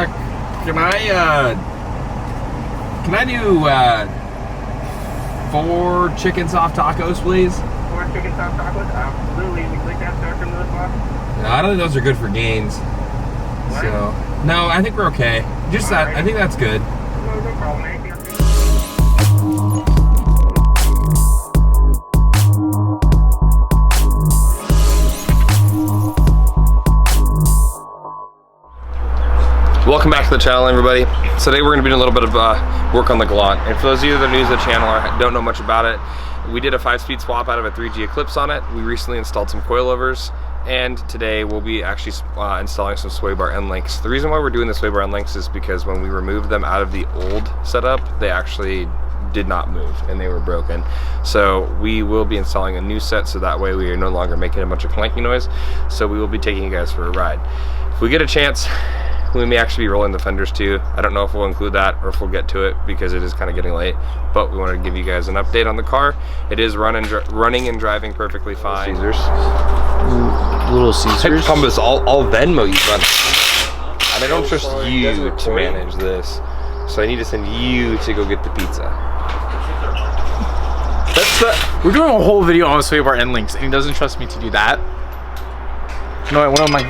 Can I do 4 chicken soft tacos, please? 4 chicken soft tacos? Absolutely. We click that start from those box. No, I don't think those are good for gains. What? So, no, I think we're okay. Just that, I think that's good. No problem. Anything else? Welcome back to the channel, everybody. So today we're going to be doing a little bit of work on the Galant. And for those of you that are new to the channel or don't know much about it, we did a 5-speed swap out of a 3G Eclipse on it. We recently installed some coilovers, and today we'll be actually installing some sway bar end links. The reason why we're doing the sway bar end links is because when we removed them out of the old setup, they actually did not move and they were broken. So we will be installing a new set, so that way we are no longer making a bunch of clanking noise. So we will be taking you guys for a ride. If we get a chance, we may actually be rolling the fenders too. I don't know if we'll include that or if we'll get to it because it is kind of getting late, but we wanted to give you guys an update on the car. It is running and driving perfectly fine. Caesars. Little Caesars. Compass, I'll Venmo you, brother. And I don't trust you to manage this, so I need to send you to go get the pizza. We're doing a whole video on sway bar end links, and he doesn't trust me to do that. No, what am I?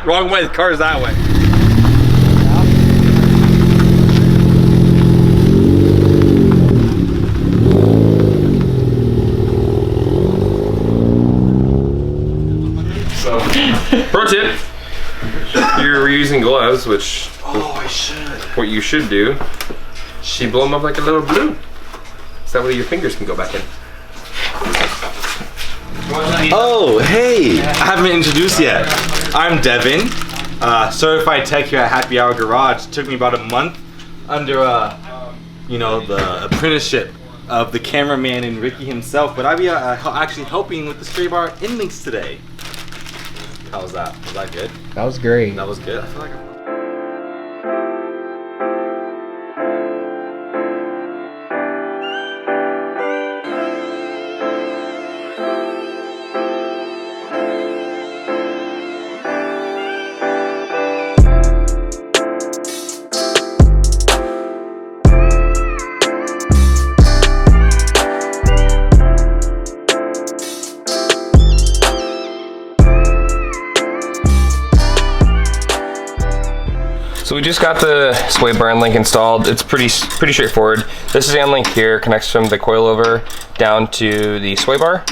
Wrong way, the car's that way. So, pro tip, you're using gloves, which what you should do, you blow them up like a little balloon. So that way your fingers can go back in. Oh, hey! I haven't been introduced yet. I'm Devin, certified tech here at Happy Hour Garage. It took me about a month under, you know, the apprenticeship of the cameraman and Ricky himself. But I'll be actually helping with the sway bar end links today. How was that? Was that good? That was great. That was good. I feel like So we just got the sway bar end link installed. It's pretty straightforward. This is the end link here, connects from the coilover down to the sway bar.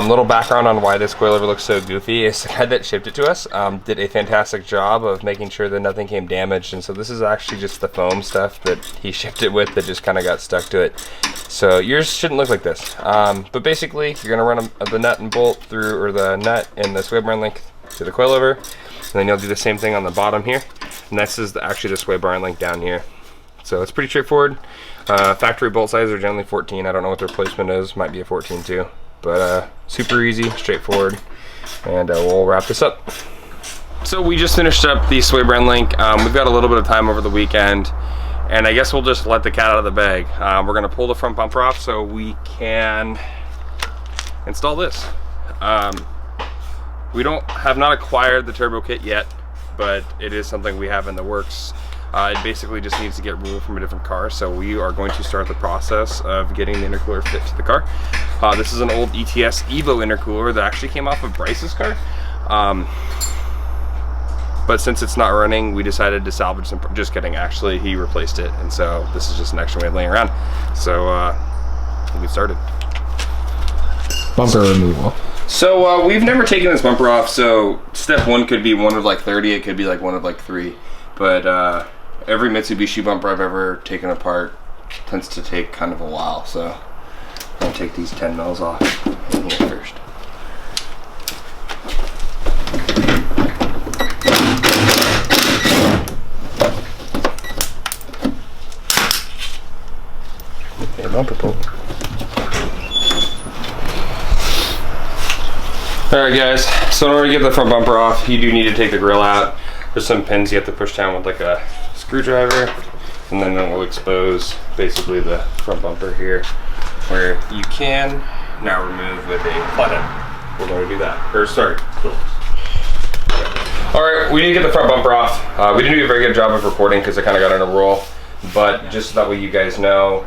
Little background on why this coilover looks so goofy is the guy that shipped it to us did a fantastic job of making sure that nothing came damaged, and so this is actually just the foam stuff that he shipped it with that just kind of got stuck to it. So yours shouldn't look like this, but basically you're gonna run the nut and bolt through, or the nut and the sway bar end link to the coilover, and then you'll do the same thing on the bottom here. And this is actually the sway bar end link down here. So it's pretty straightforward. Factory bolt sizes are generally 14. I don't know what the replacement is. Might be a 14 too. But super easy, straightforward. And we'll wrap this up. So we just finished up the sway bar end link. We've got a little bit of time over the weekend, and I guess we'll just let the cat out of the bag. We're gonna pull the front bumper off so we can install this. We have not acquired the turbo kit yet, but it is something we have in the works. It basically just needs to get removed from a different car, so we are going to start the process of getting the intercooler fit to the car. This is an old ETS Evo intercooler that actually came off of Bryce's car. But since it's not running, we decided to salvage some, just kidding, actually he replaced it, and so this is just an extra way of laying around. So we'll get started. Bumper removal. So we've never taken this bumper off, so step 1 could be one of like 30, it could be like one of like 3. But every Mitsubishi bumper I've ever taken apart tends to take kind of a while, so I'm gonna take these 10 mils off in here first. Yeah, bumper pull. Alright guys, so in order to get the front bumper off, you do need to take the grill out. There's some pins you have to push down with like a screwdriver, and then it will expose basically the front bumper here, where you can now remove with a flathead. We're going to do that. Or sorry. All right, we need to get the front bumper off. We didn't do a very good job of recording because I kind of got on a roll, but just so that way you guys know,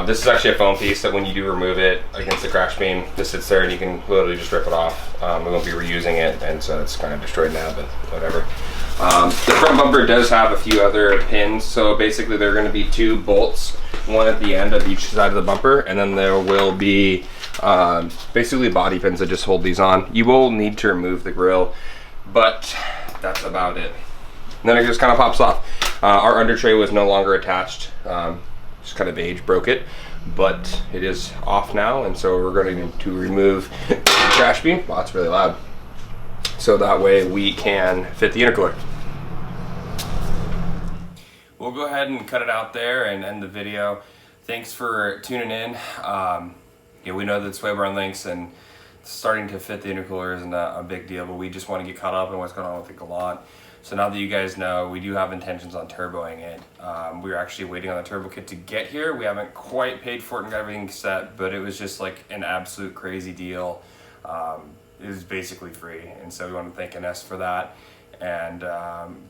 this is actually a foam piece that when you do remove it against the crash beam, this sits there and you can literally just rip it off. We won't be reusing it, and so it's kind of destroyed now, but whatever. The front bumper does have a few other pins, so basically there are going to be 2 bolts, one at the end of each side of the bumper, and then there will be basically body pins that just hold these on. You will need to remove the grill, but that's about it. And then it just kind of pops off. Our under tray was no longer attached. Just kind of age broke it, but it is off now, and so we're going to remove the crash beam. Wow, it's really loud. So that way we can fit the intercooler. We'll go ahead and cut it out there and end the video. Thanks for tuning in. We know that sway bar links and starting to fit the intercooler isn't a big deal, but we just want to get caught up in what's going on with the Galant. So now that you guys know, we do have intentions on turboing it. We're actually waiting on the turbo kit to get here. We haven't quite paid for it and got everything set, but it was just like an absolute crazy deal. It was basically free, and so we want to thank NS for that and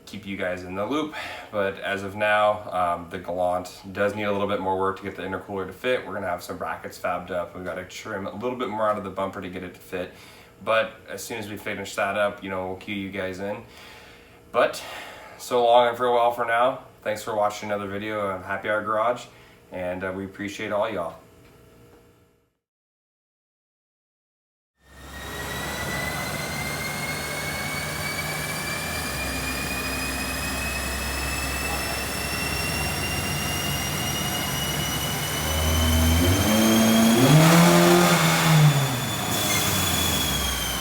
keep you guys in the loop. But as of now, the Galant does need a little bit more work to get the intercooler to fit. We're gonna have some brackets fabbed up. We've got to trim a little bit more out of the bumper to get it to fit. But as soon as we finish that up, we'll cue you guys in. But so long and farewell for now. Thanks for watching another video of Happy Hour Garage, and we appreciate all y'all.